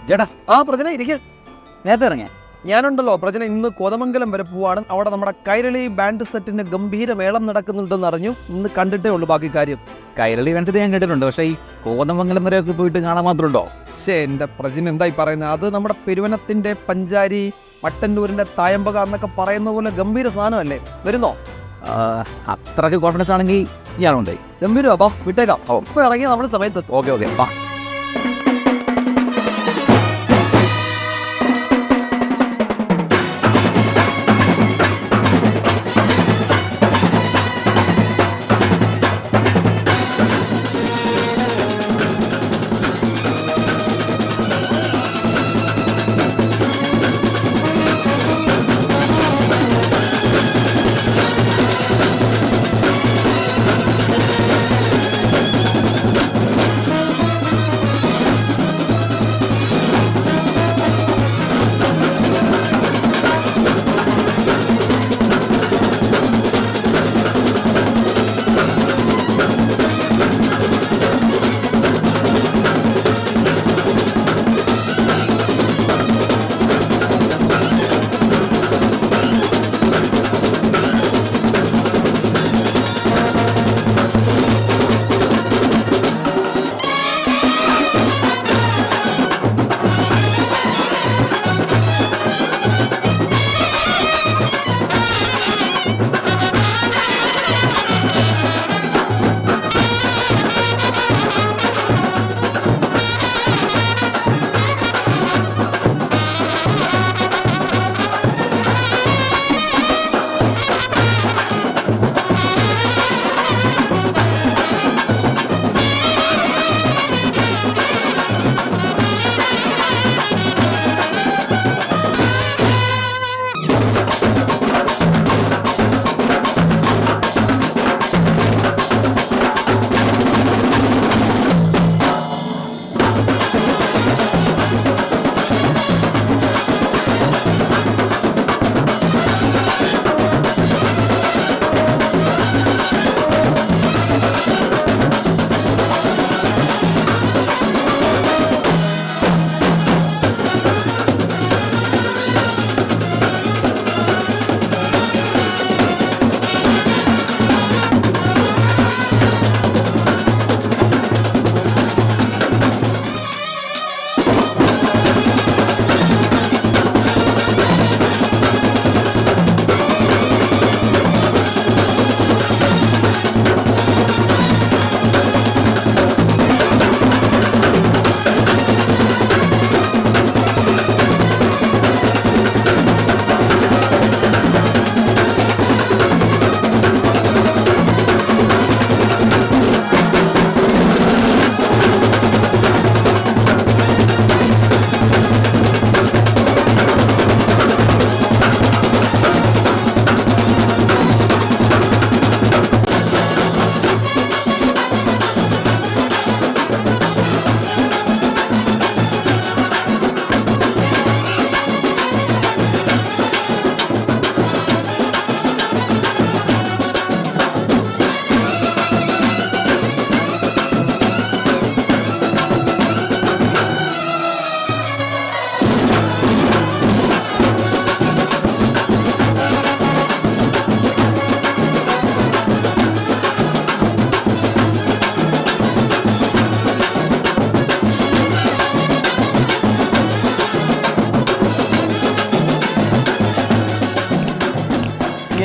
ചേട്ടാ പ്രജന ഇരിക്കുക. നേരത്തെ ഇറങ്ങിയ ഞാനുണ്ടല്ലോ പ്രജന ഇന്ന് കോതമംഗലം വരെ പോവാണ്. അവിടെ നമ്മുടെ കൈരളി ബാൻഡ് സെറ്റിന് ഗംഭീര മേളം നടക്കുന്നുണ്ടെന്ന് അറിഞ്ഞു. ഇന്ന് കണ്ടിട്ടേ ഉള്ളൂ ബാക്കി കാര്യം. കൈരളി കാണിച്ചിട്ട് ഞാൻ കേട്ടിട്ടുണ്ട്, പക്ഷേ ഈ കോതമംഗലം വരെയൊക്കെ പോയിട്ട് കാണാൻ മാത്രമുണ്ടോ? എന്റെ പ്രജന എന്തായി പറയുന്നത്? അത് നമ്മുടെ പെരുവനത്തിന്റെ പഞ്ചാരി, മട്ടന്നൂരിന്റെ തായമ്പക എന്നൊക്കെ പറയുന്ന പോലെ ഗംഭീര സാധനമല്ലേ. വരുന്നോ? അത്രയ്ക്ക് കോൺഫിഡൻസ് ആണെങ്കിൽ ഞാനുണ്ട്. ഗംഭീരോ? അപ്പൊ വിട്ടേക്കാം. ഇപ്പൊ ഇറങ്ങിയ നമ്മുടെ സമയത്ത്. ഓക്കെ വാ.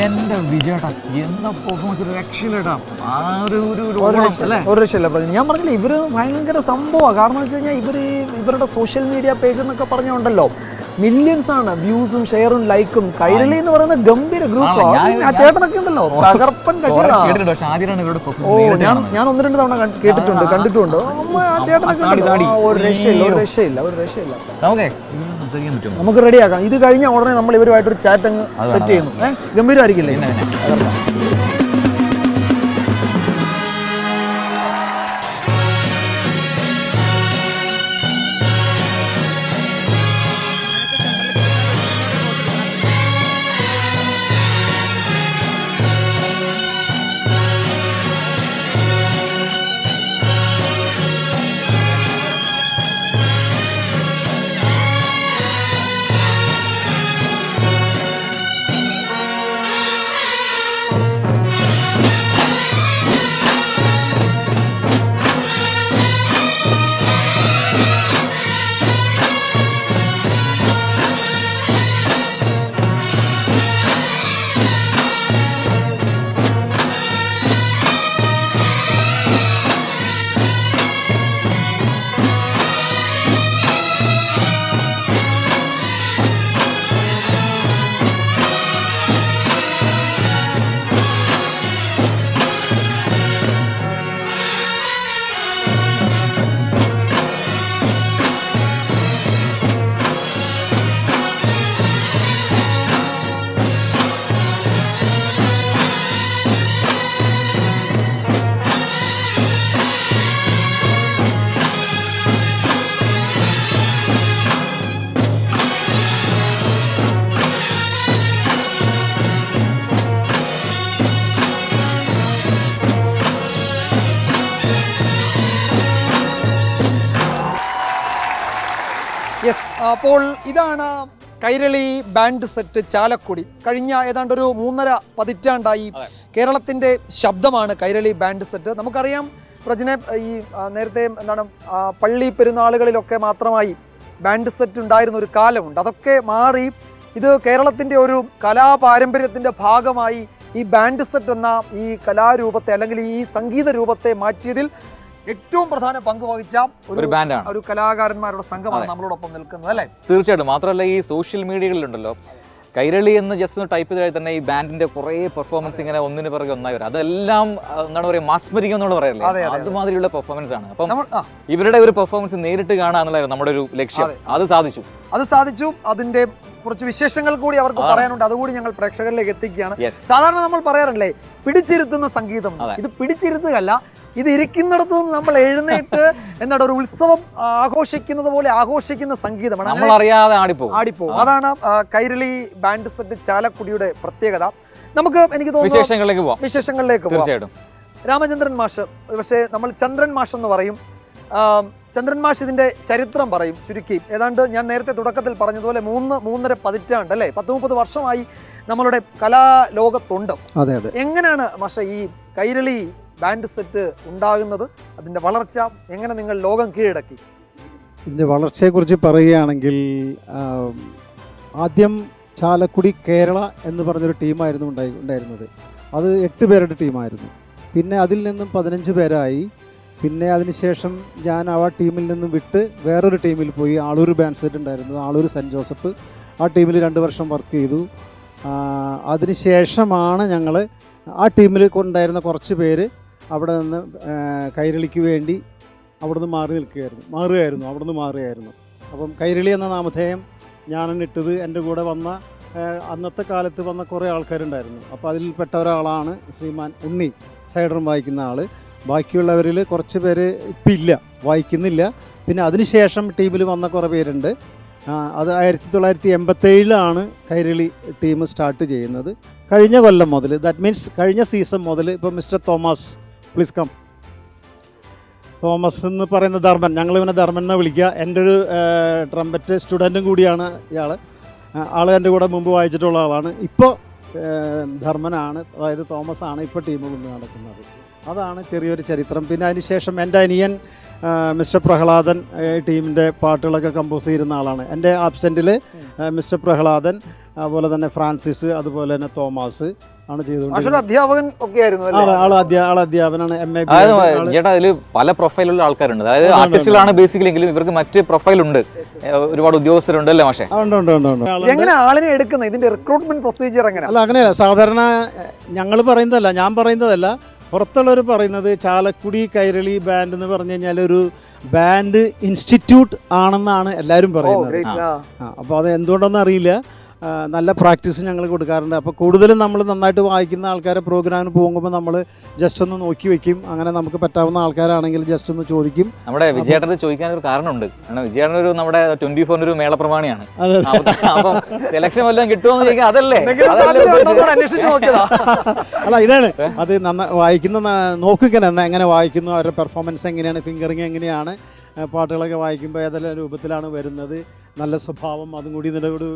എന്റെ വിജയേട്ടാ, എന്താ പെർഫോമൻസ്, ഒരു രക്ഷയില്ലേട്ടാ. ഒരു രക്ഷയില്ല. ഞാൻ പറഞ്ഞില്ല, ഇവര് ഭയങ്കര സംഭവമാണ്. കാരണം വെച്ച് കഴിഞ്ഞാൽ ഇവരുടെ സോഷ്യൽ മീഡിയ പേജ് എന്നൊക്കെ പറഞ്ഞുണ്ടല്ലോ, മില്യൺസ് ആണ് വ്യൂസും ഷെയറും ലൈക്കും. കൈരളി എന്ന് പറയുന്ന ഗംഭീര ഗ്രൂപ്പാണ്. ആ ചേട്ടനൊക്കെ ഉണ്ടല്ലോ തകർപ്പൻ കക്ഷിയാണ്. ഞാൻ 1-2 തവണ കണ്ടിട്ടുണ്ട്. ആ ചേട്ടനൊക്കെ ഒരു രക്ഷയില്ല. നമുക്ക് റെഡിയാക്കാം. ഇത് കഴിഞ്ഞ ഉടനെ നമ്മൾ ഇവരുമായിട്ടൊരു ചാറ്റ് അങ്ങ് സെറ്റ് ചെയ്യുന്നു. ഗംഭീരമായിരിക്കില്ലേ? യെസ്, അപ്പോൾ ഇതാണ് കൈരളി ബാൻഡ് സെറ്റ് ചാലക്കുടി. കഴിഞ്ഞ ഏതാണ്ട് ഒരു 3.5 പതിറ്റാണ്ടായി കേരളത്തിൻ്റെ ശബ്ദമാണ് കൈരളി ബാൻഡ് സെറ്റ്. നമുക്കറിയാം പ്രജനെ, ഈ നേരത്തെ എന്താണ് പള്ളി പെരുന്നാളുകളിലൊക്കെ മാത്രമായി ബാൻഡ് സെറ്റ് ഉണ്ടായിരുന്ന ഒരു കാലമുണ്ട്. അതൊക്കെ മാറി ഇത് കേരളത്തിൻ്റെ ഒരു കലാപാരമ്പര്യത്തിൻ്റെ ഭാഗമായി ഈ ബാൻഡ് സെറ്റ് എന്ന ഈ കലാരൂപത്തെ അല്ലെങ്കിൽ ഈ സംഗീത രൂപത്തെ മാറ്റിയതിൽ ഏറ്റവും പ്രധാന പങ്ക് വഹിച്ച ഒരു ബാൻഡാണ്, ഒരു കലാകാരന്മാരുടെ സംഘമാണ് നമ്മളോടൊപ്പം നിൽക്കുന്നത് അല്ലേ? തീർച്ചയായിട്ടും. മാത്രമല്ല ഈ സോഷ്യൽ മീഡിയകളിലുണ്ടല്ലോ കൈരളി എന്ന് ജസ്റ്റ് ഒന്ന് ടൈപ്പ് ചെയ്താൽ തന്നെ ഈ ബാൻഡിന്റെ കുറെ പെർഫോമൻസ് ഇങ്ങനെ ഒന്നിന് പിറകെ ഒന്നായി വരും. അതെല്ലാം എന്താണ് പറയുക, മാസ്മരികം എന്നുള്ള പറയല്ലേ, അതുമാതിരിയുള്ള പെർഫോമൻസ് ആണ്. അപ്പം ഇവരുടെ ഒരു പെർഫോമൻസ് നേരിട്ട് കാണുക എന്നുള്ളതായിരുന്നു നമ്മുടെ ഒരു ലക്ഷ്യം. അത് സാധിച്ചു. അതിന്റെ കുറച്ച് വിശേഷങ്ങൾ കൂടി അവർക്ക് പറയാനുണ്ട്, അതുകൂടി ഞങ്ങൾ പ്രേക്ഷകരിലേക്ക് എത്തിക്കുകയാണ്. സാധാരണ നമ്മൾ പറയാറില്ലേ പിടിച്ചിരുത്തുന്ന സംഗീതം, ഇത് പിടിച്ചിരുത്തുകയല്ല, ഇത് ഇരിക്കുന്നിടത്ത് നിന്ന് നമ്മൾ എഴുന്നേറ്റ് എന്താണ് ഒരു ഉത്സവം ആഘോഷിക്കുന്നത് പോലെ ആഘോഷിക്കുന്ന സംഗീതമാണ്. ആടിപ്പോകും. അതാണ് കൈരളി ബാൻഡ് സെറ്റ് ചാലക്കുടിയുടെ പ്രത്യേകത. നമുക്ക് എനിക്ക് തോന്നുന്നു വിശേഷങ്ങളിലേക്ക് പോകാം. രാമചന്ദ്രൻ മാഷ്, പക്ഷേ നമ്മൾ ചന്ദ്രൻ മാഷ് എന്ന് പറയും. ചന്ദ്രൻ മാഷ് ഇതിന്റെ ചരിത്രം പറയും ചുരുക്കി. ഏതാണ്ട് ഞാൻ നേരത്തെ തുടക്കത്തിൽ പറഞ്ഞതുപോലെ 3.5 പതിറ്റാണ്ട് അല്ലേ, 10-30 വർഷമായി നമ്മളുടെ കലാലോകത്തുണ്ട്. എങ്ങനെയാണ് മാഷ ഈ കൈരളി ബാൻഡ് സെറ്റ് ഉണ്ടാകുന്നത്? അതിൻ്റെ വളർച്ച എങ്ങനെ നിങ്ങൾ ലോകം കീഴടക്കി? ഇതിൻ്റെ വളർച്ചയെക്കുറിച്ച് പറയുകയാണെങ്കിൽ ആദ്യം ചാലക്കുടി കേരള എന്ന് പറഞ്ഞൊരു ടീമായിരുന്നു ഉണ്ടായിരുന്നത്. അത് 8 പേരുടെ ടീമായിരുന്നു. പിന്നെ അതിൽ നിന്നും 15 പേരായി. പിന്നെ അതിനുശേഷം ഞാൻ ആ ടീമിൽ നിന്നും വിട്ട് വേറൊരു ടീമിൽ പോയി. ആളൂർ ബാൻഡ് സെറ്റ് ഉണ്ടായിരുന്നു, ആളൂർ സെൻറ്റ് ജോസഫ്. ആ ടീമിൽ 2 വർഷം വർക്ക് ചെയ്തു. അതിനുശേഷമാണ് ഞങ്ങൾ ആ ടീമിൽ ഉണ്ടായിരുന്ന കുറച്ച് പേര് അവിടെ നിന്ന് കൈരളിക്ക് വേണ്ടി അവിടെ നിന്ന് മാറുകയായിരുന്നു. അപ്പം കൈരളി എന്ന നാമധേയം ഞാനാണ് ഇട്ടത്. എൻ്റെ കൂടെ വന്ന അന്നത്തെ കാലത്ത് വന്ന കുറേ ആൾക്കാരുണ്ടായിരുന്നു. അപ്പോൾ അതിൽപ്പെട്ട ഒരാളാണ് ശ്രീമാൻ ഉണ്ണി, സൈഡറും വായിക്കുന്ന ആൾ. ബാക്കിയുള്ളവരിൽ കുറച്ച് പേര് ഇപ്പം ഇല്ല, വായിക്കുന്നില്ല. പിന്നെ അതിനുശേഷം ടീമിൽ വന്ന കുറേ പേരുണ്ട്. അത് 1987 കൈരളി ടീം സ്റ്റാർട്ട് ചെയ്യുന്നത്. കഴിഞ്ഞ കൊല്ലം മുതൽ, ദാറ്റ് മീൻസ് കഴിഞ്ഞ സീസൺ മുതൽ ഇപ്പോൾ mister Thomas, please come, Thomas എന്ന് പറയുന്ന ധർമ്മൻ, ഞങ്ങളിവനെ ധർമ്മൻ എന്ന് വിളിക്കുക. എൻ്റെ ഒരു ട്രംപറ്റ് സ്റ്റുഡൻറ്റും കൂടിയാണ് ഇയാൾ. ആൾ എൻ്റെ കൂടെ മുമ്പ് വായിച്ചിട്ടുള്ള ആളാണ്. ഇപ്പോൾ ധർമ്മനാണ്, അതായത് തോമസ് ആണ് ഇപ്പോൾ ടീം കൊണ്ട് നടക്കുന്നത്. അതാണ് ചെറിയൊരു ചരിത്രം. പിന്നെ അതിനുശേഷം എൻ്റെ അനിയൻ മിസ്റ്റർ പ്രഹ്ലാദൻ ടീമിൻ്റെ പാട്ടുകളൊക്കെ കമ്പോസ് ചെയ്യുന്ന ആളാണ്. എൻ്റെ ആബ്സെൻറ്റിൽ മിസ്റ്റർ പ്രഹ്ലാദൻ, അതുപോലെ തന്നെ ഫ്രാൻസിസ്, അതുപോലെ തന്നെ തോമസ് ആണ് ചെയ്തുകൊണ്ടിരുന്നത്. അധ്യാപകൻ ഒക്കെ ആയിരുന്നു. അധ്യാപനാണ്. ചേട്ടാ അതിൽ പല പ്രൊഫൈലുള്ള ആൾക്കാരുണ്ട്, അതായത് ആർട്ടിസ്റ്റുകളാണ് ബേസിക്കലി, എങ്കിലും ഇവർക്ക് മറ്റ് പ്രൊഫൈലുണ്ട്, ഒരുപാട് ഉദ്യോഗസ്ഥരുണ്ട് അല്ലേ മാഷേ? എങ്ങനെ ആളിനെ എടുക്കുന്നത്, ഇതിന്റെ റിക്രൂട്ട്മെന്റ് പ്രൊസീജിയർ എങ്ങനെ? അല്ല, അങ്ങനെയല്ല. സാധാരണ ഞാൻ പറയുന്നതല്ല, പുറത്തുള്ളവർ പറയുന്നത് ചാലക്കുടി കൈരളി ബാൻഡ് എന്ന് പറഞ്ഞു കഴിഞ്ഞാൽ ഒരു ബാൻഡ് ഇൻസ്റ്റിറ്റ്യൂട്ട് ആണെന്നാണ് എല്ലാവരും പറയുന്നത്. അപ്പോൾ അത് എന്തുകൊണ്ടെന്ന് അറിയില്ല. നല്ല പ്രാക്ടീസ് ഞങ്ങൾ കൊടുക്കാറുണ്ട്. അപ്പോൾ കൂടുതലും നമ്മൾ നന്നായിട്ട് വായിക്കുന്ന ആൾക്കാരെ പ്രോഗ്രാമിന് പോകുമ്പോൾ നമ്മൾ ജസ്റ്റ് ഒന്ന് നോക്കി വെക്കും. അങ്ങനെ നമുക്ക് പറ്റാവുന്ന ആൾക്കാരാണെങ്കിൽ ജസ്റ്റ് ഒന്ന് ചോദിക്കും. നമ്മുടെ വിജയേട്ടന് ചോദിക്കാൻ ഒരു കാരണമുണ്ട്. കാരണം വിജയേട്ടൻ ഒരു നമ്മുടെ 24 ഒരു മേളപ്രമാണിയാണ്. അപ്പം സെലക്ഷൻ വല്ലതും കിട്ടുമെന്ന് ചോദിക്കാൻ അതല്ലേ അല്ല, ഇതാണ് അത് വായിക്കുന്ന നോക്കിങ്ങനെ എങ്ങനെ വായിക്കുന്നു, അവരുടെ പെർഫോമൻസ് എങ്ങനെയാണ്, ഫിംഗറിങ് എങ്ങനെയാണ്, പാട്ടുകളൊക്കെ വായിക്കുമ്പോൾ ഏതെല്ലാം രൂപത്തിലാണ് വരുന്നത്, നല്ല സ്വഭാവം, അതും കൂടി ഇതിൻ്റെ ഒരു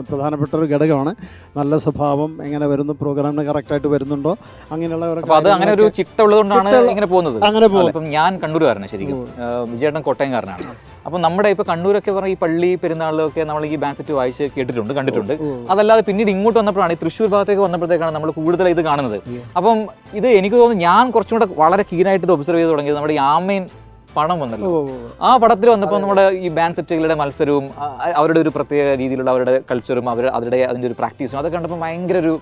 പ്രധാനപ്പെട്ട ഒരു ഘടകമാണ്. നല്ല സ്വഭാവം എങ്ങനെ വരുന്നു, പ്രോഗ്രാമിന് കറക്റ്റായിട്ട് വരുന്നുണ്ടോ, അങ്ങനെയുള്ള അങ്ങനെ ഒരു ചിട്ട ഉള്ളതുകൊണ്ടാണ് ഇങ്ങനെ പോകുന്നത്. അങ്ങനെ പോകും. ഇപ്പം ഞാൻ കണ്ണൂരുകാരനാണ്, ശരിക്കും വിജയേട്ടൻ കോട്ടയംകാരനാണ്. അപ്പം നമ്മുടെ ഇപ്പോൾ കണ്ണൂരൊക്കെ പറഞ്ഞ ഈ പള്ളി പെരുന്നാളിലൊക്കെ നമ്മൾ ഈ ബാൻഡ് സെറ്റ് വായിച്ച് കേട്ടിട്ടുണ്ട്, കണ്ടിട്ടുണ്ട്. അതല്ലാതെ പിന്നീട് ഇങ്ങോട്ട് വന്നപ്പോഴാണ്, ഈ തൃശ്ശൂർ ഭാഗത്തേക്ക് വന്നപ്പോഴത്തേക്കാണ് നമ്മൾ കൂടുതൽ ഇത് കാണുന്നത്. അപ്പം ഇത് എനിക്ക് തോന്നുന്നു ഞാൻ കുറച്ചും കൂടെ വളരെ കീനായിട്ട് ഇത് ഒബ്സർവ് ചെയ്ത് തുടങ്ങിയത് നമ്മുടെ ഈ ആമേൻ പണം വന്നല്ലോ. ആ പടത്തിൽ വന്നപ്പോൾ നമ്മുടെ ഈ ബാൻഡ് സെറ്റുകളുടെ മത്സരവും അവരുടെ ഒരു പ്രത്യേക രീതിയിലുള്ള അവരുടെ കൾച്ചറും അവരുടെ അതിന്റെ ഒരു പ്രാക്ടീസും അതൊക്കെ കണ്ടപ്പോൾ ഭയങ്കര ഒരു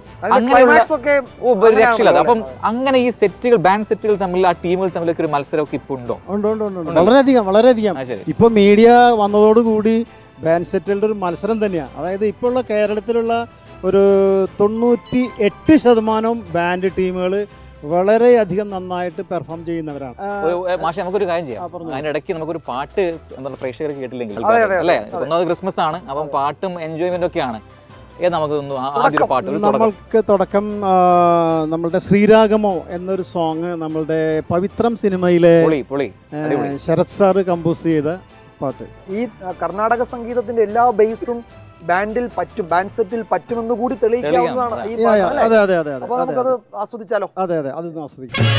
രക്ഷയില്ലാതെ. അപ്പം അങ്ങനെ ഈ സെറ്റുകൾ, ബാൻഡ് സെറ്റുകൾ തമ്മിൽ, ആ ടീമുകൾ തമ്മിലൊക്കെ ഒരു മത്സരമൊക്കെ ഇപ്പൊ ഉണ്ടോ? വളരെയധികം. ഇപ്പൊ മീഡിയ വന്നതോടുകൂടി ബാൻഡ് സെറ്റുകളുടെ ഒരു മത്സരം തന്നെയാണ്. അതായത് ഇപ്പോൾ ഉള്ള കേരളത്തിലുള്ള ഒരു 98% ബാൻഡ് ടീമുകൾ വളരെയധികം നന്നായിട്ട് പെർഫോം ചെയ്യുന്നവരാണ്. മാഷെ, നമുക്കൊരു കാര്യം ചെയ്യാം. അതിനിടയ്ക്ക് നമുക്കൊരു പാട്ട് എന്താണ് പ്രേക്ഷകർക്ക് കേട്ടില്ലെങ്കിൽ അല്ലേ, ഒന്നാമത് ക്രിസ്മസ് ആണ്, അപ്പം പാട്ടും എൻജോയ്മെന്റ് ഒക്കെയാണ്. നമ്മൾക്ക് തുടക്കം നമ്മളുടെ ശ്രീരാഗമോ എന്നൊരു സോങ് നമ്മളുടെ പവിത്രം സിനിമയിലെ ശരത് സാറ് കമ്പോസ് ചെയ്ത പാട്ട്. ഈ കർണാടക സംഗീതത്തിന്റെ എല്ലാ ബേസും ബാൻഡ് സെറ്റിൽ പറ്റുമെന്ന് കൂടി തെളിയിക്കാവുന്നതാണ് ഈ പാട്ട്, അല്ലേ? അതെ അതെ അതെ അതെ. അപ്പോൾ നമുക്കത് ആസ്വദിച്ചാലോ? അതെ അതെ, അതൊന്ന് ആസ്വദിക്കാം.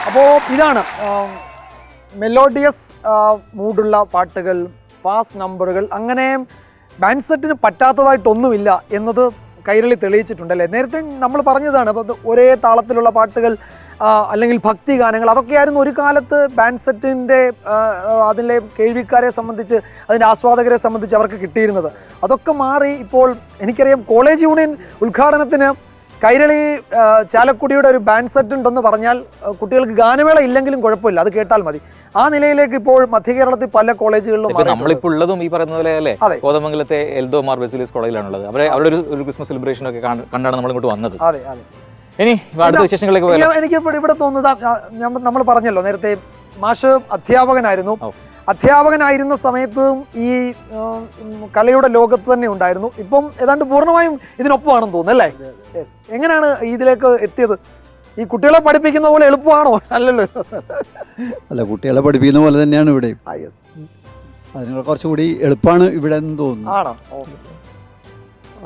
അപ്പോൾ ഇതാണ് മെലോഡിയസ് മൂഡുള്ള പാട്ടുകൾ, ഫാസ്റ്റ് നമ്പറുകൾ, അങ്ങനെ ബാൻഡ് സെറ്റിന് പറ്റാത്തതായിട്ടൊന്നുമില്ല എന്നത് കൈരളി തെളിയിച്ചിട്ടുണ്ടല്ലേ. നേരത്തെ നമ്മൾ പറഞ്ഞതാണ്, അപ്പോൾ ഒരേ താളത്തിലുള്ള പാട്ടുകൾ അല്ലെങ്കിൽ ഭക്തി ഗാനങ്ങൾ, അതൊക്കെയായിരുന്നു ഒരു കാലത്ത് ബാൻഡ് സെറ്റിൻ്റെ അതിലെ കേൾവിക്കാരെ സംബന്ധിച്ച്, അതിൻ്റെ ആസ്വാദകരെ സംബന്ധിച്ച് അവർക്ക് കിട്ടിയിരുന്നത്. അതൊക്കെ മാറി ഇപ്പോൾ എനിക്കറിയാം കോളേജ് യൂണിയൻ ഉദ്ഘാടനത്തിന് കൈരളി ചാലക്കുടിയുടെ ഒരു ബാൻഡ് സെറ്റ് ഉണ്ടെന്ന് പറഞ്ഞാൽ കുട്ടികൾക്ക് ഗാനമേള ഇല്ലെങ്കിലും കുഴപ്പമില്ല, അത് കേട്ടാൽ മതി. ആ നിലയിലേക്ക് ഇപ്പോൾ മധ്യ കേരളത്തിൽ പല കോളേജുകളിലും നമ്മളിപ്പോൾ ഉള്ളതും ഈ പറയുന്ന പോലെ അല്ലേ, കോതമംഗലത്തെ എൽദോ മാർ ബെസിലിയസ് കോളേജിലാണുള്ളത്. അവിടെ ഒരു ക്രിസ്മസ് സെലിബ്രേഷൻ ഒക്കെ കണ്ടാണ് നമ്മൾ ഇങ്ങോട്ട് വന്നത്. അതെ അതെ. ഇനി അടുത്ത വിശേഷങ്ങളിലേക്ക് പോയാലോ? എനിക്ക് ഇവിടെ തോന്നുന്നത്, നമ്മൾ പറഞ്ഞല്ലോ നേരത്തെ മാഷ് അധ്യാപകനായിരുന്ന സമയത്തും ഈ കലയുടെ ലോകത്ത് തന്നെ ഉണ്ടായിരുന്നു. ഇപ്പം ഏതാണ്ട് പൂർണ്ണമായും ഇതിനൊപ്പമാണെന്ന് തോന്നുന്നു, അല്ലേ? എങ്ങനെയാണ് ഇതിലേക്ക് എത്തിയത്? ഈ കുട്ടികളെ പഠിപ്പിക്കുന്ന പോലെ എളുപ്പമാണോ? അല്ലല്ലോ. അല്ല, കുട്ടികളെ പഠിപ്പിക്കുന്ന പോലെ തന്നെയാണ് ഇവിടെ. അതിനുള്ള കുറച്ചുകൂടി എളുപ്പമാണ് ഇവിടെ എന്ന് തോന്നുന്നു. ആണോ?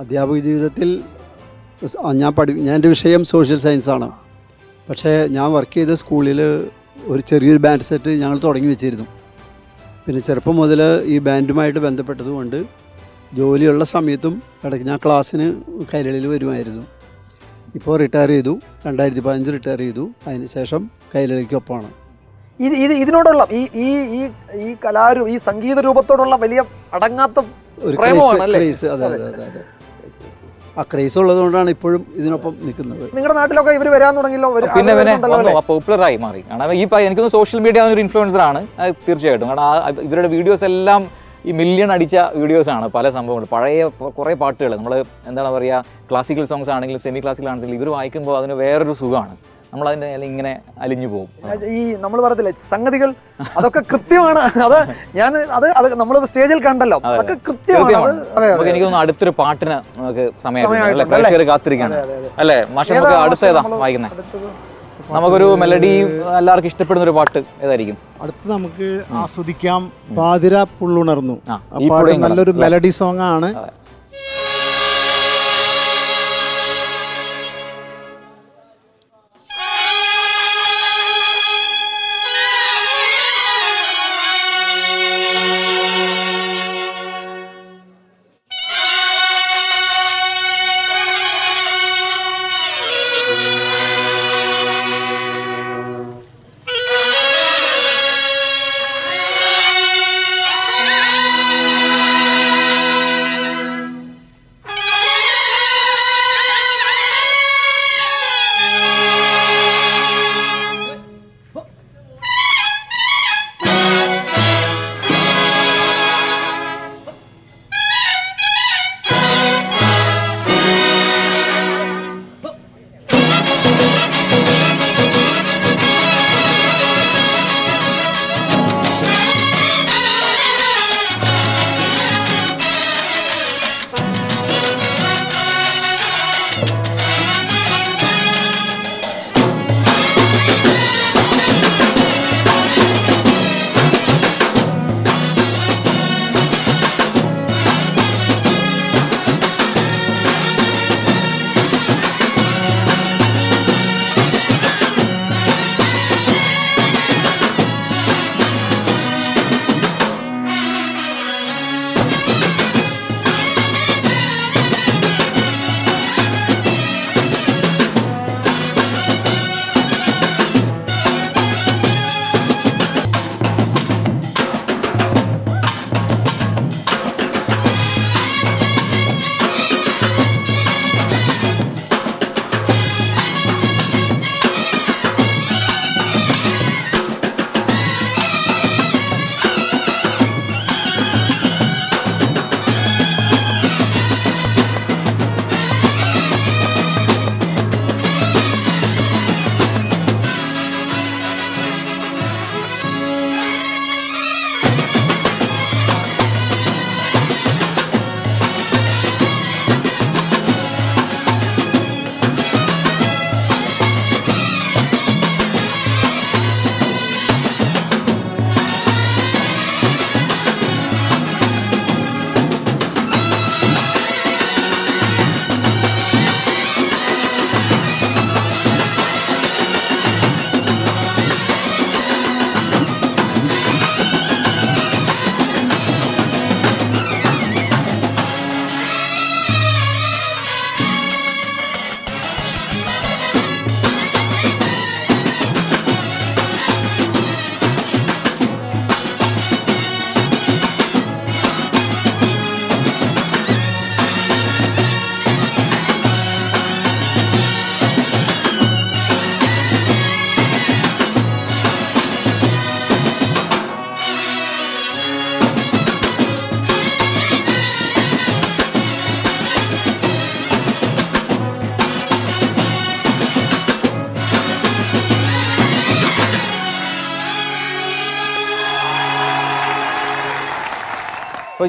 അധ്യാപക ജീവിതത്തിൽ ഞാൻ എൻ്റെ വിഷയം സോഷ്യൽ സയൻസ് ആണ്. പക്ഷേ ഞാൻ വർക്ക് ചെയ്ത സ്കൂളിൽ ഒരു ചെറിയൊരു ബാൻഡ് സെറ്റ് ഞങ്ങൾ തുടങ്ങി വെച്ചിരുന്നു. പിന്നെ ചെറുപ്പം മുതൽ ഈ ബാൻഡുമായിട്ട് ബന്ധപ്പെട്ടതുകൊണ്ട് ജോലിയുള്ള സമയത്തും ഇടയ്ക്ക് ഞാൻ ക്ലാസ്സിന് കൈരളിയിൽ വരുമായിരുന്നു. ഇപ്പോൾ റിട്ടയർ ചെയ്തു, 2015 റിട്ടയർ ചെയ്തു. അതിനുശേഷം കൈരളിക്കൊപ്പമാണ്. ഇതിനോടുള്ള ഈ സംഗീത രൂപത്തോടുള്ള വലിയ അടങ്ങാത്ത ഒരു ക്രേസ്. അതെ അതെ അതെ അതെ. ആ ക്രേസ് ഉള്ളതുകൊണ്ടാണ് ഇപ്പോഴും ഇതിനൊപ്പം നിൽക്കുന്നത്. നിങ്ങളുടെ നാട്ടിലൊക്കെ ഇവർ വരാൻ തുടങ്ങിയല്ലോ, പിന്നെ പോപ്പുലറായി മാറി. കാരണം ഈ എനിക്കൊന്ന് സോഷ്യൽ മീഡിയ ഒരു ഇൻഫ്ലുവൻസർ ആണ് തീർച്ചയായിട്ടും. കാരണം ഇവരുടെ വീഡിയോസ് എല്ലാം ഈ മില്യൺ അടിച്ച വീഡിയോസാണ്. പല സംഭവങ്ങൾ, പഴയ കുറേ പാട്ടുകൾ, നമ്മൾ എന്താണ് പറയുക, ക്ലാസിക്കൽ സോങ്സ് ആണെങ്കിലും സെമി ക്ലാസിക്കൽ ആണെങ്കിലും ഇവർ വായിക്കുമ്പോൾ അതിന് വേറൊരു സുഖമാണ്. നമ്മളതിൻ്റെ ഇങ്ങനെ അലിഞ്ഞു പോകും. ഈ നമ്മൾ പറയത്തില്ലേ സംഗതികൾ, അതൊക്കെ കൃത്യമാണ്. അത് നമ്മൾ സ്റ്റേജിൽ കണ്ടല്ലോ, അതൊക്കെ കൃത്യമാണ്. എനിക്ക് തോന്നുന്നു അടുത്തൊരു പാട്ടിന് നമുക്ക് സമയം കാത്തിരിക്കാണ്, അല്ലേ മാഷ്? നമുക്ക് അടുത്ത ഏതാ വായിക്കുന്നത്? നമുക്കൊരു മെലഡി എല്ലാവർക്കും ഇഷ്ടപ്പെടുന്ന ഒരു പാട്ട് ഏതായിരിക്കും? അടുത്ത് നമുക്ക് ആസ്വദിക്കാം പാതിര പുള്ളുണർന്നു. ഈ പുള്ളിയും നല്ലൊരു മെലഡി സോങ് ആണ്.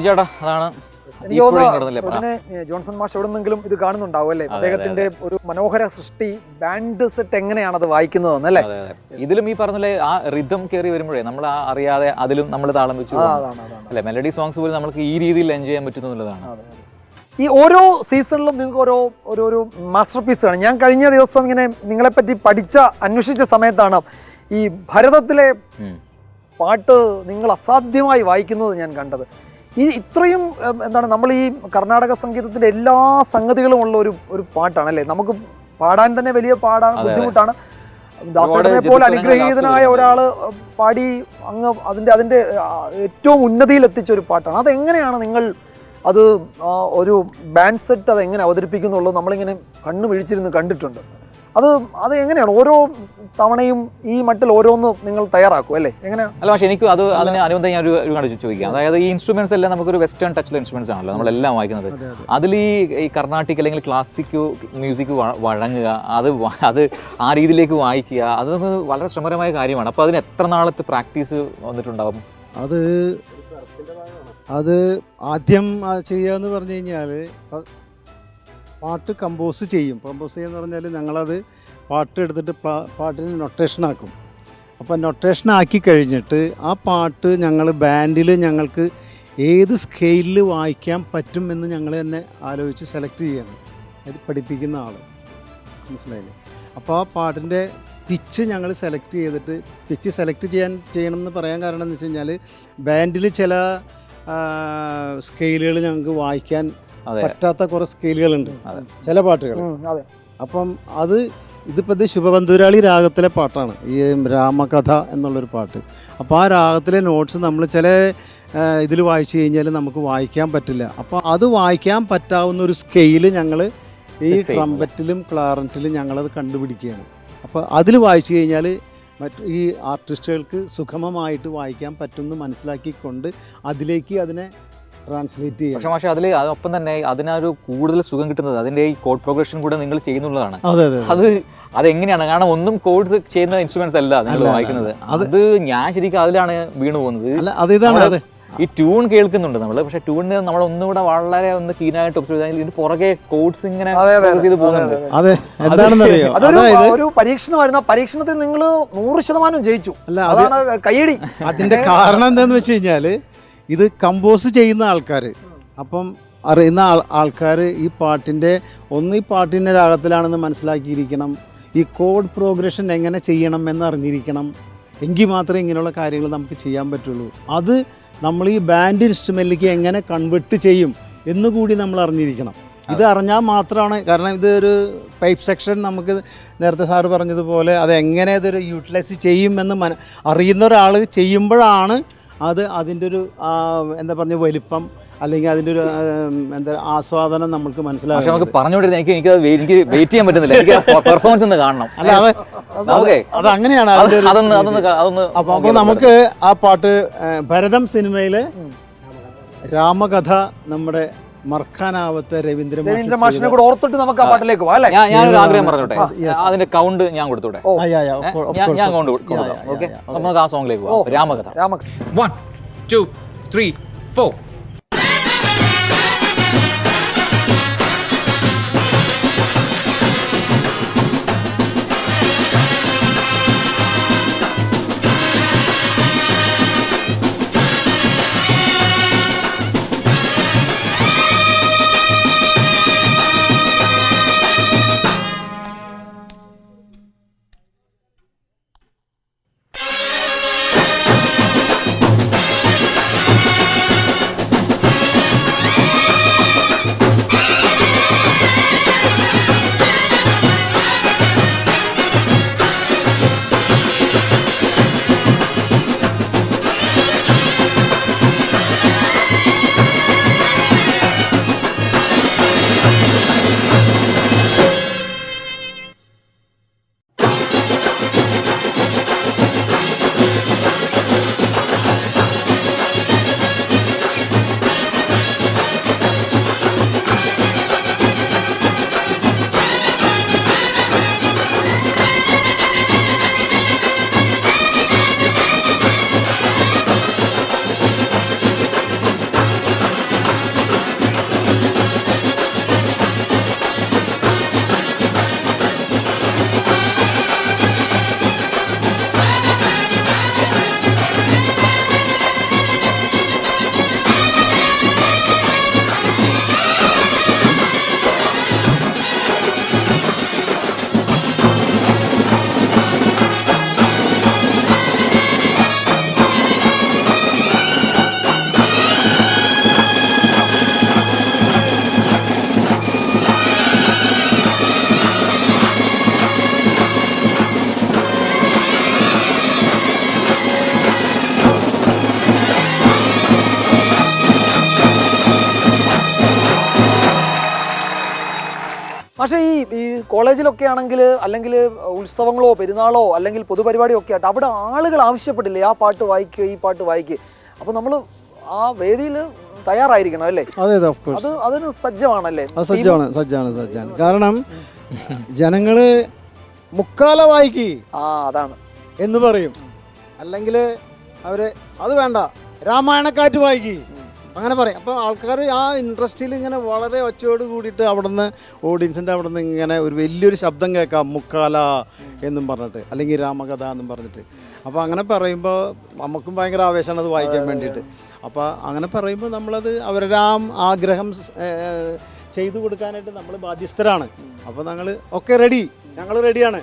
ചേട്ടാ അതാണ് ജോൺസൺ മാഷ് എവിടെന്നെങ്കിലും ഇത് കാണുന്നുണ്ടാവും അല്ലേ? അദ്ദേഹത്തിന്റെ ഒരു മനോഹര സൃഷ്ടി ബാൻഡ് സെറ്റ് എങ്ങനെയാണ് അത് വായിക്കുന്നത് അല്ലേ? ഇതിലും ഈ പറഞ്ഞ ആ റിതം കയറി വരുമ്പോഴേ നമ്മൾ അറിയാതെ അതിലും നമ്മൾ താളം വെച്ചു അല്ലെ. മെലഡി സോങ്സ് പോലും നമുക്ക് ഈ രീതിയിൽ എൻജോയ് ചെയ്യാൻ പറ്റുന്നുള്ളതാണ്. ഈ ഓരോ സീസണിലും നിങ്ങൾക്ക് ഓരോ മാസ്റ്റർ പീസാണ്. ഞാൻ കഴിഞ്ഞ ദിവസം ഇങ്ങനെ നിങ്ങളെപ്പറ്റി അന്വേഷിച്ച സമയത്താണ് ഈ ഭരതത്തിലെ പാട്ട് നിങ്ങൾ അസാധ്യമായി വായിക്കുന്നത് ഞാൻ കണ്ടത്. ഈ ഇത്രയും എന്താണ് നമ്മൾ ഈ കർണാടക സംഗീതത്തിൻ്റെ എല്ലാ സംഗതികളും ഉള്ള ഒരു പാട്ടാണല്ലേ? നമുക്ക് പാടാൻ തന്നെ വലിയ ബുദ്ധിമുട്ടാണ്. ദാസേട്ടനെ പോലെ അനുഗ്രഹീതനായ ഒരാള് പാടി അങ്ങ് അതിൻ്റെ ഏറ്റവും ഉന്നതിയിൽ എത്തിച്ച ഒരു പാട്ടാണ്. അതെങ്ങനെയാണ് നിങ്ങൾ അത് ഒരു ബാൻഡ് സെറ്റ് അത് എങ്ങനെ അവതരിപ്പിക്കുന്നുള്ളത് നമ്മളിങ്ങനെ കണ്ണു വീഴ്ചിരുന്ന് കണ്ടിട്ടുണ്ട്. അത് എങ്ങനെയാണ് ഓരോ തവണയും ഈ മട്ടിൽ ഓരോന്ന് നിങ്ങൾ തയ്യാറാക്കും അല്ലേ? എങ്ങനെയാണ്? അല്ല പക്ഷേ എനിക്ക് അതിന് അനുബന്ധം ഞാൻ ഒരു കാര്യം ചോദിക്കാം. അതായത് ഈ ഇൻസ്ട്രുമെന്റ്സ് എല്ലാം നമുക്കൊരു വെസ്റ്റേൺ ടച്ചിലെ ഇൻസ്ട്രുമെന്റ്സ് ആണല്ലോ നമ്മളെല്ലാം വായിക്കുന്നത്. അതിൽ ഈ കർണാട്ടിക് അല്ലെങ്കിൽ ക്ലാസിക് മ്യൂസിക് വഴങ്ങുക, അത് ആ രീതിയിലേക്ക് വായിക്കുക, അതൊക്കെ വളരെ ശ്രമകരമായ കാര്യമാണ്. അപ്പോൾ അതിന് എത്ര നാളത്തെ പ്രാക്ടീസ് വന്നിട്ടുണ്ടാവും? അത് ആദ്യം ചെയ്യാന്ന് പറഞ്ഞു കഴിഞ്ഞാൽ പാട്ട് കമ്പോസ് ചെയ്യും. കമ്പോസ് ചെയ്യുക എന്ന് പറഞ്ഞാൽ ഞങ്ങളത് പാട്ട് എടുത്തിട്ട് പാട്ടിന് നൊട്ടേഷനാക്കും. അപ്പോൾ നൊട്ടേഷനാക്കി കഴിഞ്ഞിട്ട് ആ പാട്ട് ഞങ്ങൾ ബാൻഡിൽ ഞങ്ങൾക്ക് ഏത് സ്കെയിലിൽ വായിക്കാൻ പറ്റും എന്ന് ഞങ്ങൾ തന്നെ ആലോചിച്ച് സെലക്ട് ചെയ്യണം. അത് പഠിപ്പിക്കുന്ന ആൾ, മനസ്സിലായില്ലേ? അപ്പോൾ ആ പാട്ടിൻ്റെ പിച്ച് ഞങ്ങൾ സെലക്ട് ചെയ്തിട്ട്, പിച്ച് സെലക്ട് ചെയ്യണമെന്ന് പറയാൻ കാരണം എന്ന് വെച്ച് കഴിഞ്ഞാൽ ബാൻഡിൽ ചില സ്കെയിലുകൾ ഞങ്ങൾക്ക് വായിക്കാൻ പറ്റാത്ത കുറേ സ്കെയിലുകളുണ്ട് ചില പാട്ടുകൾ. അപ്പം ഇതിപ്പോൾ ശുഭബന്ധുരാളി രാഗത്തിലെ പാട്ടാണ്, ഈ രാമകഥ എന്നുള്ളൊരു പാട്ട്. അപ്പോൾ ആ രാഗത്തിലെ നോട്ട്സ് നമ്മൾ ചില ഇതിൽ വായിച്ചു കഴിഞ്ഞാൽ നമുക്ക് വായിക്കാൻ പറ്റില്ല. അപ്പോൾ അത് വായിക്കാൻ പറ്റാവുന്ന ഒരു സ്കെയില് ഞങ്ങൾ ഈ ട്രംപറ്റിലും ക്ലാറനറ്റിലും ഞങ്ങളത് കണ്ടുപിടിക്കുകയാണ്. അപ്പോൾ അതിൽ വായിച്ചു കഴിഞ്ഞാൽ ഈ ആർട്ടിസ്റ്റുകൾക്ക് സുഗമമായിട്ട് വായിക്കാൻ പറ്റുമെന്ന് മനസ്സിലാക്കിക്കൊണ്ട് അതിലേക്ക് അതിനെ ട്രാൻസ്ലേറ്റ് ചെയ്യും. പക്ഷേ അതിൽ അതൊപ്പം തന്നെ അതിനൊരു കൂടുതൽ സുഖം കിട്ടുന്നത് അതിൻ്റെ ഈ കോഡ് പ്രോഗ്രഷൻ കൂടെ നിങ്ങൾ ചെയ്യുന്നുള്ളതാണ്. അതെങ്ങനെയാണ്? കാരണം ഒന്നും കോഡ്സ് ചെയ്യുന്ന ഇൻസ്ട്രുമെന്റ്സ് അല്ല നിങ്ങൾ വായിക്കുന്നത്. അത് ഞാൻ ശരിക്കും അതിലാണ് വീണു പോകുന്നത്. ഈ ട്യൂൺ കേൾക്കുന്നുണ്ട് നമ്മൾ, പക്ഷെ ട്യൂണിന് നമ്മൾ ഒന്നുകൂടെ വളരെ ഒന്ന് കീനായിട്ട് ഒബ്സർവ് ചെയ്താൽ ഇതിന് പുറകെ കോഡ്സ് ഇങ്ങനെ ചെയ്ത് പോകുന്നുണ്ട്. ഒരു പരീക്ഷണമായിരുന്നു. ആ പരീക്ഷണത്തിൽ നിങ്ങൾ 100% ജയിച്ചു. അതാണ് കയ്യടി. അതിന്റെ കാരണം എന്താന്ന് വെച്ച് കഴിഞ്ഞാല് ഇത് കമ്പോസ് ചെയ്യുന്ന ആൾക്കാർ, അപ്പം അറിയുന്ന ആൾക്കാർ ഈ പാട്ടിൻ്റെ ഈ പാട്ടിൻ്റെ രാഗത്തിലാണെന്ന് മനസ്സിലാക്കിയിരിക്കണം, ഈ കോഡ് പ്രോഗ്രഷൻ എങ്ങനെ ചെയ്യണം എന്ന് അറിഞ്ഞിരിക്കണം. എങ്കിൽ മാത്രമേ ഇങ്ങനെയുള്ള കാര്യങ്ങൾ നമുക്ക് ചെയ്യാൻ പറ്റുള്ളൂ. അത് നമ്മൾ ഈ ബാൻഡ് ഇൻസ്ട്രുമെൻറ്റിലേക്ക് എങ്ങനെ കൺവെർട്ട് ചെയ്യും എന്നുകൂടി നമ്മൾ അറിഞ്ഞിരിക്കണം. ഇത് അറിഞ്ഞാൽ മാത്രമാണ്, കാരണം ഇതൊരു പൈപ്പ് സെക്ഷൻ നമുക്ക് നേരത്തെ സാറ് പറഞ്ഞതുപോലെ അതെങ്ങനെ ഇതൊരു യൂട്ടിലൈസ് ചെയ്യുമെന്ന് അറിയുന്ന ഒരാൾ ചെയ്യുമ്പോഴാണ് അതിൻ്റെ ഒരു എന്താ പറഞ്ഞ വലിപ്പം അല്ലെങ്കിൽ അതിൻ്റെ ഒരു എന്താ ആസ്വാദനം നമുക്ക് മനസ്സിലാവും. നമുക്ക് പറഞ്ഞുകൊണ്ടിരുന്ന എനിക്ക് വെയിറ്റ് ചെയ്യാൻ പറ്റുന്നില്ല, എനിക്ക് പെർഫോമൻസ് ഒന്ന് കാണണം. അത് അങ്ങനെയാണ്. അപ്പോൾ നമുക്ക് ആ പാട്ട് ഭരതം സിനിമയിലെ രാമകഥ നമ്മുടെ മറക്കാനാവാത്ത രവീന്ദ്ര മാഷിനെ കൂടെ ഓർത്തിട്ട് നമുക്ക് ആ പാട്ടിലേക്ക് പോകാം. ഞാനൊരു ആഗ്രഹം പറഞ്ഞോട്ടെ, അതിന്റെ കൗണ്ട് ഞാൻ കൊടുത്തോട്ടെ. ഞാൻ കൗണ്ട് കൊടുക്കാം. ഓക്കെ, നമുക്ക് ആ സോങ്ങിലേക്ക് പോകാം. രാമകഥ. 1 2 3 4. പക്ഷേ ഈ കോളേജിലൊക്കെ ആണെങ്കിൽ അല്ലെങ്കിൽ ഉത്സവങ്ങളോ പെരുന്നാളോ അല്ലെങ്കിൽ പൊതുപരിപാടിയോ ഒക്കെ ആയിട്ട് അവിടെ ആളുകൾ ആവശ്യപ്പെട്ടില്ലേ ആ പാട്ട് വായിക്കുക, ഈ പാട്ട് വായിക്കുക. അപ്പോൾ നമ്മൾ ആ വേദിയിൽ തയ്യാറായിരിക്കണം അല്ലേ? അത് അതിന് സജ്ജമാണല്ലേ? സജ്ജാണ്. കാരണം ജനങ്ങള് മുക്കാല വായിക്ക് അതാണ് എന്ന് പറയും. അല്ലെങ്കിൽ അവര് അത് വേണ്ട രാമായണക്കാറ്റ് വായിക്ക് അങ്ങനെ പറയും. അപ്പോൾ ആൾക്കാർ ആ ഇൻട്രസ്റ്റിൽ ഇങ്ങനെ വളരെ ഒച്ചയോട് കൂടിയിട്ട് അവിടുന്ന് ഓഡിയൻസിൻ്റെ അവിടുന്ന് ഇങ്ങനെ ഒരു വലിയൊരു ശബ്ദം കേൾക്കാം, മുക്കാല എന്നും പറഞ്ഞിട്ട്, അല്ലെങ്കിൽ രാമകഥ എന്നും പറഞ്ഞിട്ട്. അപ്പോൾ അങ്ങനെ പറയുമ്പോൾ നമുക്കും ഭയങ്കര ആവേശമാണ് അത് വായിക്കാൻ വേണ്ടിയിട്ട്. അപ്പോൾ അങ്ങനെ പറയുമ്പോൾ നമ്മളത് അവരുടെ ആ ആഗ്രഹം ചെയ്തു കൊടുക്കാനായിട്ട് നമ്മൾ ബാധ്യസ്ഥരാണ്. അപ്പോൾ ഞങ്ങൾ ഒക്കെ റെഡി, ഞങ്ങൾ റെഡിയാണ്.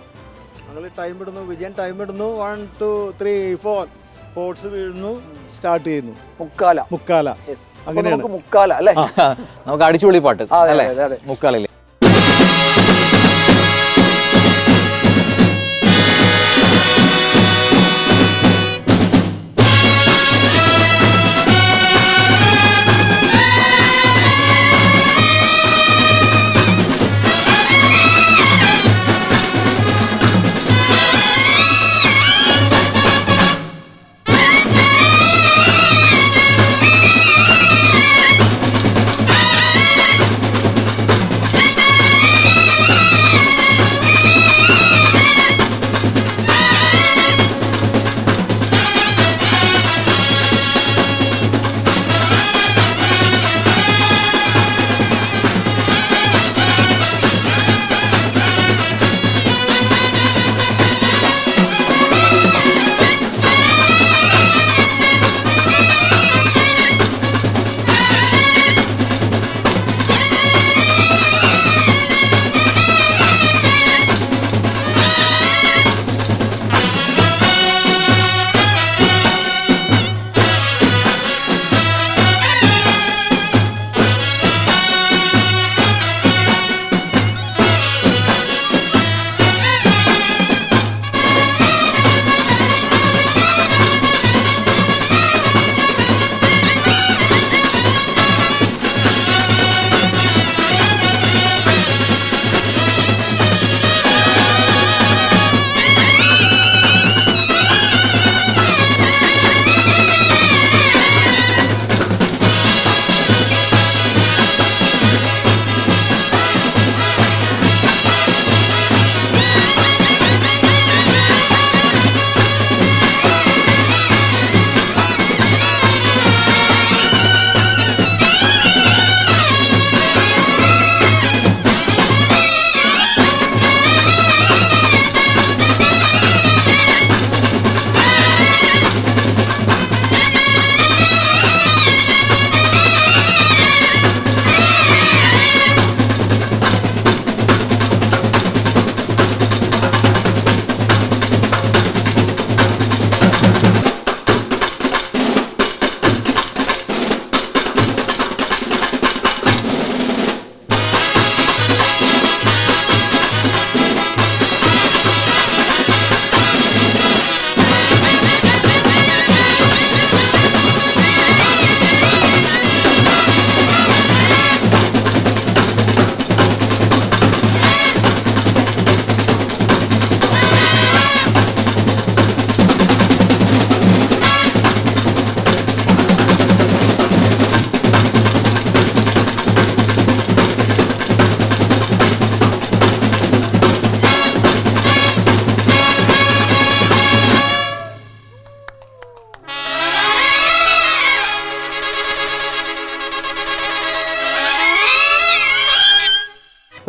ഞങ്ങൾ ടൈം ഇടുന്നു, വിജയൻ ടൈം ഇടുന്നു, 1 2 3 4 പോട്ട്സ് വീഴുന്നു, സ്റ്റാർട്ട് ചെയ്യുന്നു. മുക്കാല അങ്ങനെയാണ് മുക്കാല അല്ലേ? നമുക്ക് അടിച്ചുപൊളി പാട്ട് അല്ലേ മുക്കാലില്ലേ?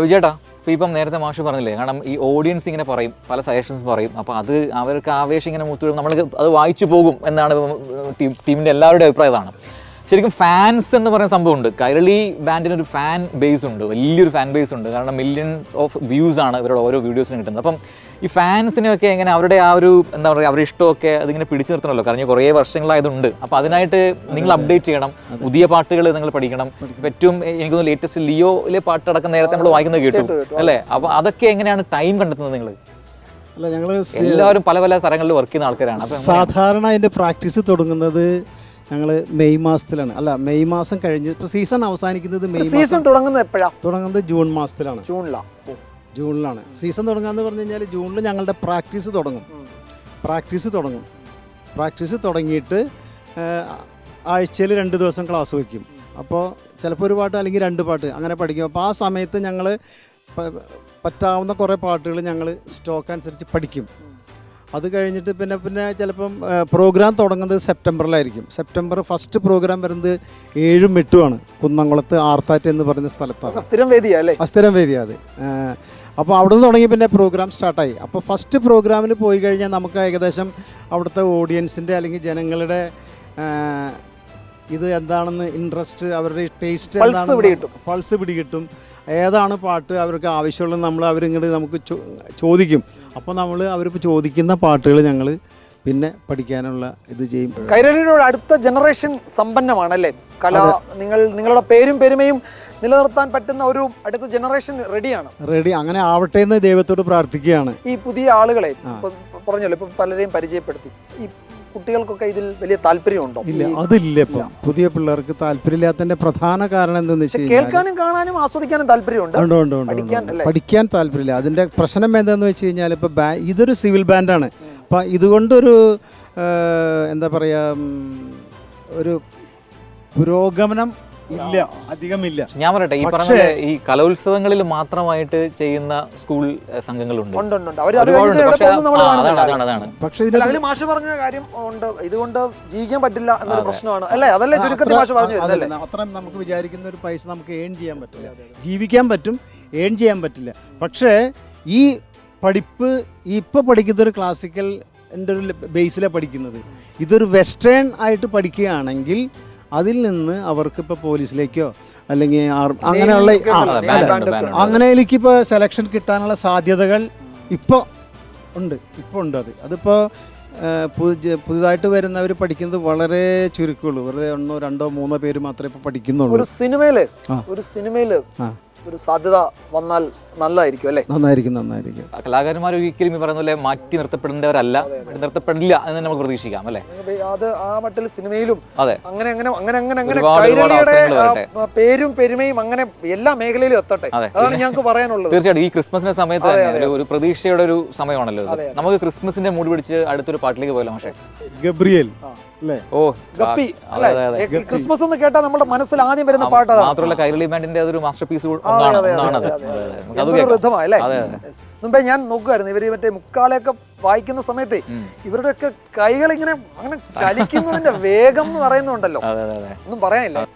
വിജയേട്ടാ, ഇപ്പോൾ ഇപ്പം നേരത്തെ മാഷ് പറഞ്ഞില്ലേ, കാരണം ഈ ഓഡിയൻസ് ഇങ്ങനെ പറയും, പല സജഷൻസ് പറയും, അപ്പോൾ അത് അവർക്ക് ആവേശം ഇങ്ങനെ മൂത്ത് നമ്മൾ അത് വായിച്ചു പോകും എന്നാണ് ടീമിൻ്റെ എല്ലാവരുടെയും അഭിപ്രായം. ഇതാണ് ശരിക്കും ഫാൻസ് എന്ന് പറയുന്ന സംഭവമുണ്ട്. കൈരളി ബാൻഡിനൊരു ഫാൻ ബേസ് ഉണ്ട്, വലിയൊരു ഫാൻ ബേസ് ഉണ്ട്. കാരണം മില്യൺസ് ഓഫ് വ്യൂസ് ആണ് ഇവരുടെ ഓരോ വീഡിയോസിന് കിട്ടുന്നത്. അപ്പം ഈ ഫാൻസിനെയൊക്കെ എങ്ങനെ അവരുടെ ആ ഒരു എന്താ പറയുക അവരുടെ ഇഷ്ടമൊക്കെ അതിങ്ങനെ പിടിച്ചു നിർത്തണമല്ലോ, കാരണം കുറേ വർഷങ്ങളായതുണ്ട്. അപ്പോൾ അതിനായിട്ട് നിങ്ങൾ അപ്ഡേറ്റ് ചെയ്യണം, പുതിയ പാട്ടുകൾ നിങ്ങൾ പഠിക്കണം. ഏറ്റവും എനിക്ക് തോന്നുന്നു ലേറ്റസ്റ്റ് ലിയോയിലെ പാട്ടടക്കം നേരത്തെ നമ്മൾ വായിക്കുന്നത് കേട്ടു അല്ലേ? അപ്പോൾ അതൊക്കെ എങ്ങനെയാണ് ടൈം കണ്ടെത്തുന്നത് നിങ്ങൾ? അല്ല, ഞങ്ങൾ എല്ലാവരും പല പല സ്ഥലങ്ങളിൽ വർക്ക് ചെയ്യുന്ന ആൾക്കാരാണ്. അപ്പോൾ സാധാരണ അതിൻ്റെ പ്രാക്ടീസ് തുടങ്ങുന്നത് ഞങ്ങൾ മെയ് മാസത്തിലാണ്. അല്ല, മെയ് മാസം കഴിഞ്ഞ് ഇപ്പോൾ സീസൺ അവസാനിക്കുന്നത് സീസൺ തുടങ്ങുന്നത് എപ്പോഴാണ്? തുടങ്ങുന്നത് ജൂൺ മാസത്തിലാണ്. ജൂണിലാണ് സീസൺ തുടങ്ങാന്ന് പറഞ്ഞു കഴിഞ്ഞാൽ ജൂണിൽ ഞങ്ങളുടെ പ്രാക്ടീസ് തുടങ്ങും. പ്രാക്ടീസ് തുടങ്ങിയിട്ട് ആഴ്ചയിൽ 2 ദിവസം ക്ലാസ് വയ്ക്കും. അപ്പോൾ ചിലപ്പോൾ ഒരു പാട്ട് അല്ലെങ്കിൽ 2 പാട്ട് അങ്ങനെ പഠിക്കും. അപ്പോൾ ആ സമയത്ത് ഞങ്ങൾ പറ്റാവുന്ന കുറേ പാട്ടുകൾ ഞങ്ങൾ സ്റ്റോക്ക് അനുസരിച്ച് പഠിക്കും. അത് കഴിഞ്ഞിട്ട് പിന്നെ ചിലപ്പം പ്രോഗ്രാം തുടങ്ങുന്നത് സെപ്റ്റംബറിലായിരിക്കും. സെപ്റ്റംബർ ഫസ്റ്റ് പ്രോഗ്രാം വരുന്നത് 7ഉം 8ഉമാണ് കുന്നംകുളത്ത് ആർത്താറ്റ് എന്ന് പറയുന്ന സ്ഥലത്താണ്. സ്ഥിരം വേദിയല്ലേ? സ്ഥിരം വേദിയാണ് അത്. അപ്പോൾ അവിടെ നിന്ന് തുടങ്ങി പിന്നെ പ്രോഗ്രാം സ്റ്റാർട്ടായി. അപ്പോൾ ഫസ്റ്റ് പ്രോഗ്രാമിന് പോയി കഴിഞ്ഞാൽ നമുക്ക് ഏകദേശം അവിടുത്തെ ഓഡിയൻസിൻ്റെ അല്ലെങ്കിൽ ജനങ്ങളുടെ ഇത് എന്താണെന്ന് ഇൻട്രസ്റ്റ്, അവരുടെ ടേസ്റ്റ് പൾസ് പിടികിട്ടും. ഏതാണ് പാട്ട് അവർക്ക് ആവശ്യമുള്ളത് നമ്മൾ അവരിങ്ങോട്ട് നമുക്ക് ചോദിക്കും. അപ്പോൾ അവരിപ്പോൾ ചോദിക്കുന്ന പാട്ടുകൾ ഞങ്ങൾ പിന്നെ പഠിക്കാനുള്ള ഇത് ചെയ്യും. കൈരളിയുടെ അടുത്ത ജനറേഷൻ സമ്പന്നമാണല്ലേ കല. നിങ്ങളുടെ പേരും പെരുമയും നിലനിർത്താൻ പറ്റുന്ന ഒരു അടുത്ത ജനറേഷൻ റെഡി. അങ്ങനെ ആവട്ടെ എന്ന് ദൈവത്തോട് പ്രാർത്ഥിക്കുകയാണ്. ഈ പുതിയ ആളുകളെ പറഞ്ഞല്ലോ, ഇപ്പൊ പലരെയും പരിചയപ്പെടുത്തി. ഈ കുട്ടികൾക്കൊക്കെ ഇതിൽ വലിയ താല്പര്യമുണ്ടോ? ഇല്ല, അതില്ല. ഇപ്പം പുതിയ പിള്ളേർക്ക് താല്പര്യമില്ലാത്തതിന്റെ പ്രധാന കാരണം എന്താണെന്ന് വെച്ച് കഴിഞ്ഞാൽ കേൾക്കാനും കാണാനും ആസ്വദിക്കാനും താല്പര്യമുണ്ട്, പഠിക്കാൻ താല്പര്യമില്ല. അതിന്റെ പ്രശ്നം എന്താണെന്ന് വെച്ച് കഴിഞ്ഞാൽ ഇപ്പൊ ഇതൊരു സിവിൽ ബാൻഡാണ്. അപ്പം ഇതുകൊണ്ടൊരു എന്താ പറയാ, ഒരു പുരോഗമനം ഇല്ല, അധികമില്ല. ഞാൻ പറയട്ടെ, ഈ പറഞ്ഞ ഈ കലോത്സവങ്ങളിൽ മാത്രമായിട്ട് ചെയ്യുന്ന സ്കൂൾ സംഘങ്ങളുണ്ട്. പക്ഷേ അതിൽ മാഷ് പറഞ്ഞ കാര്യം ഉണ്ട്, ഇതുകൊണ്ട് ജീവിക്കാൻ പറ്റില്ല എന്നൊരു പ്രശ്നമാണ് അല്ലേ? അതല്ലേ ചുരുക്കത്തിൽ മാഷ് പറഞ്ഞു. അത്രയും നമുക്ക് വിചാരിക്കുന്ന ഒരു പൈസ നമുക്ക് ഏൺ ചെയ്യാൻ പറ്റില്ല. ജീവിക്കാൻ പറ്റും, ഏൺ ചെയ്യാൻ പറ്റില്ല. പക്ഷേ ഈ പഠിപ്പ് ഇപ്പോൾ പഠിക്കുന്ന ഒരു ക്ലാസിക്കൽ എൻ്റെ ഒരു ബേസിലാണ് പഠിക്കുന്നത്. ഇതൊരു വെസ്റ്റേൺ ആയിട്ട് പഠിക്കുകയാണെങ്കിൽ അതിൽ നിന്ന് അവർക്ക് ഇപ്പോൾ പോലീസിലേക്കോ അല്ലെങ്കിൽ അങ്ങനെയുള്ള അങ്ങനെയിലേക്ക് ഇപ്പോൾ സെലക്ഷൻ കിട്ടാനുള്ള സാധ്യതകൾ ഇപ്പോൾ ഉണ്ട്. അതിപ്പോൾ പുതുതായിട്ട് വരുന്നവർ പഠിക്കുന്നത് വളരെ ചുരുക്കമുള്ളൂ. വെറുതെ 1, 2, 3 പേര് മാത്രമേ ഇപ്പോൾ പഠിക്കുന്നുള്ളൂ. ഒരു സിനിമയില് ഒരു സാധ്യത വന്നാൽ നല്ലതായിരിക്കും അല്ലേ? നന്നായിരിക്കും. കലാകാരന്മാർ ഒരിക്കലും ഈ പറയുന്ന പോലെ മാറ്റി നിർത്തപ്പെടേണ്ടവരല്ല, നിർത്തപ്പെടില്ല എന്ന് നമുക്ക് പ്രതീക്ഷിക്കാം അല്ലേ? അത് ആ മട്ടിൽ സിനിമയിലും അങ്ങനെ വരട്ടെ. പേരും പെരുമയും അങ്ങനെ എല്ലാ മേഖലയിലും എത്തട്ടെ. അതാണ് ഞങ്ങൾക്ക് പറയാനുള്ളത്. തീർച്ചയായിട്ടും ഈ ക്രിസ്മസിന്റെ സമയത്ത് ഒരു പ്രതീക്ഷയുടെ ഒരു സമയമാണല്ലോ. നമുക്ക് ക്രിസ്മസിന്റെ മൂഡ് പിടിച്ച് അടുത്തൊരു പാട്ടിലേക്ക് പോയല്ലോ മാഷേ. ഗബ്രിയേൽ ക്രിസ്മസ് എന്ന് കേട്ടാൽ നമ്മുടെ മനസ്സിൽ ആദ്യം വരുന്ന പാട്ട് മാത്രമല്ല, കൈരളി ബാൻഡിന്റെ അതൊരു മാസ്റ്റർ പീസ്. മുമ്പേ ഞാൻ നോക്കുമായിരുന്നു, ഇവര് മറ്റേ മുക്കാലൊക്കെ വായിക്കുന്ന സമയത്ത് ഇവരുടെയൊക്കെ കൈകൾ ഇങ്ങനെ അങ്ങനെ ചലിക്കുന്നതിന്റെ വേഗം എന്ന് പറയുന്നുണ്ടല്ലോ, ഒന്നും പറയാനില്ല.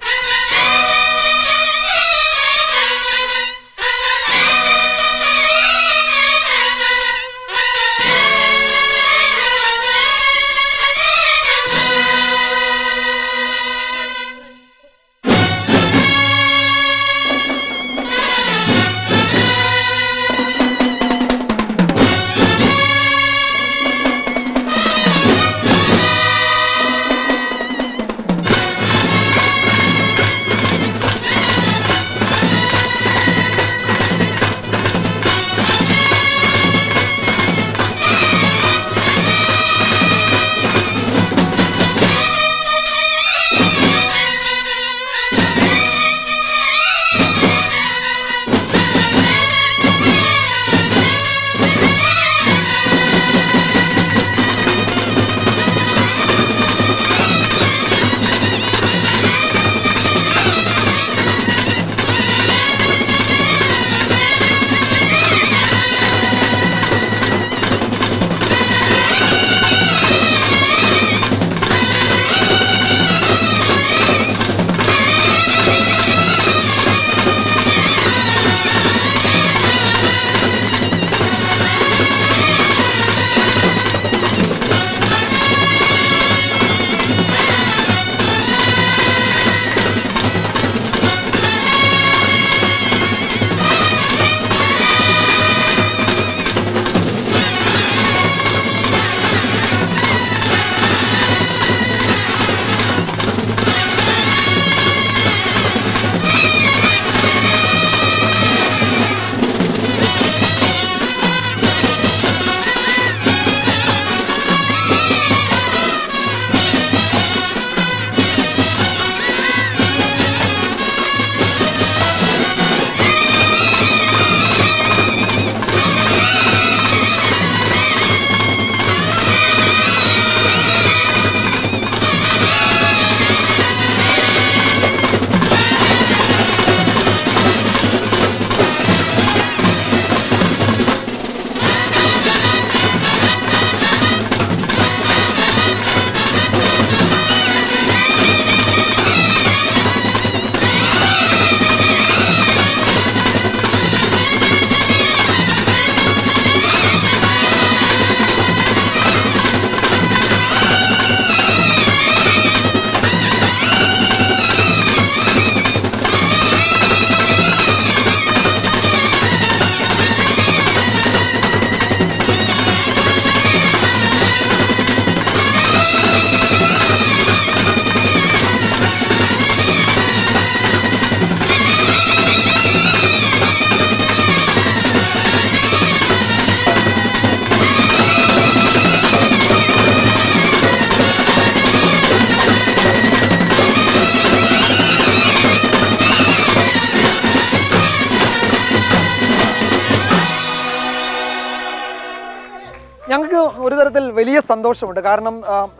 ഒരു തരത്തിൽ വലിയ സന്തോഷമുണ്ട്. കാരണം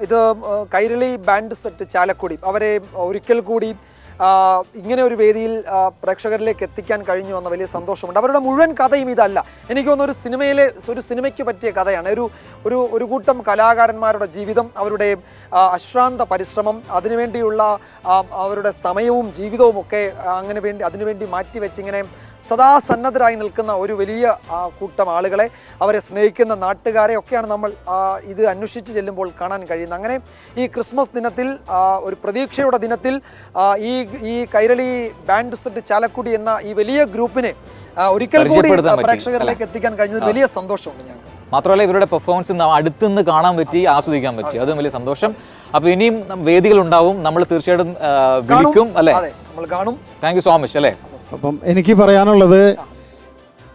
ഇത് കൈരളി ബാൻഡ് സെറ്റ് ചാലക്കുടി അവരെ ഒരിക്കൽ കൂടി ഇങ്ങനെ ഒരു വേദിയിൽ പ്രേക്ഷകരിലേക്ക് എത്തിക്കാൻ കഴിഞ്ഞു എന്ന വലിയ സന്തോഷമുണ്ട്. അവരുടെ മുഴുവൻ കഥയും ഇതല്ല. എനിക്ക് തോന്നുന്നു ഒരു സിനിമയ്ക്ക് പറ്റിയ കഥയാണ്. ഒരു കൂട്ടം കലാകാരന്മാരുടെ ജീവിതം, അവരുടെ അശ്രാന്ത പരിശ്രമം, അതിനുവേണ്ടിയുള്ള അവരുടെ സമയവും ജീവിതവും ഒക്കെ അതിനുവേണ്ടി മാറ്റിവെച്ച് ഇങ്ങനെ സദാ സന്നദ്ധരായി നിൽക്കുന്ന ഒരു വലിയ കൂട്ടം ആളുകളെ, അവരെ സ്നേഹിക്കുന്ന നാട്ടുകാരെ ഒക്കെയാണ് നമ്മൾ ഇത് അന്വേഷിച്ച് ചെല്ലുമ്പോൾ കാണാൻ കഴിയുന്നത്. അങ്ങനെ ഈ ക്രിസ്മസ് ദിനത്തിൽ, ഒരു പ്രതീക്ഷയുടെ ദിനത്തിൽ ഈ കൈരളി ബാൻഡ് സെറ്റ് ചാലക്കുടി എന്ന ഈ വലിയ ഗ്രൂപ്പിനെ ഒരിക്കൽ കൂടി പ്രേക്ഷകരിലേക്ക് എത്തിക്കാൻ കഴിഞ്ഞത് വലിയ സന്തോഷമുണ്ട് ഞങ്ങൾക്ക്. മാത്രമല്ല ഇവരുടെ പെർഫോമൻസ് അടുത്തുനിന്ന് കാണാൻ പറ്റി, ആസ്വദിക്കാൻ പറ്റി, അതും വലിയ സന്തോഷം. അപ്പോൾ ഇനിയും വേദികൾ ഉണ്ടാവും, നമ്മൾ തീർച്ചയായിട്ടും വിളിക്കും അല്ലേ? നമ്മൾ കാണും. താങ്ക് യു സോ മച്ച് അല്ലേ. അപ്പം എനിക്ക് പറയാനുള്ളത്,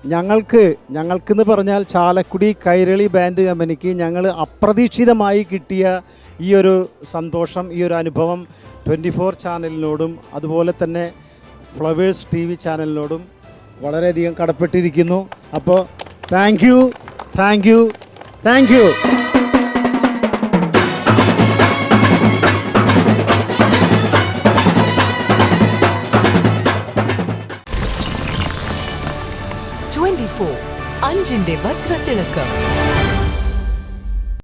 ഞങ്ങൾക്കെന്ന് പറഞ്ഞാൽ ചാലക്കുടി കൈരളി ബാൻഡ് കമ്പനിക്ക് ഞങ്ങൾ അപ്രതീക്ഷിതമായി കിട്ടിയ ഈ ഒരു സന്തോഷം, ഈ ഒരു അനുഭവം 24 ചാനലിനോടും അതുപോലെ തന്നെ ഫ്ലവേഴ്സ് TV ചാനലിനോടും വളരെയധികം കടപ്പെട്ടിരിക്കുന്നു. അപ്പോൾ താങ്ക് യു. 24 അഞ്ചിന്റെ വജ്രത്തിളക്കം.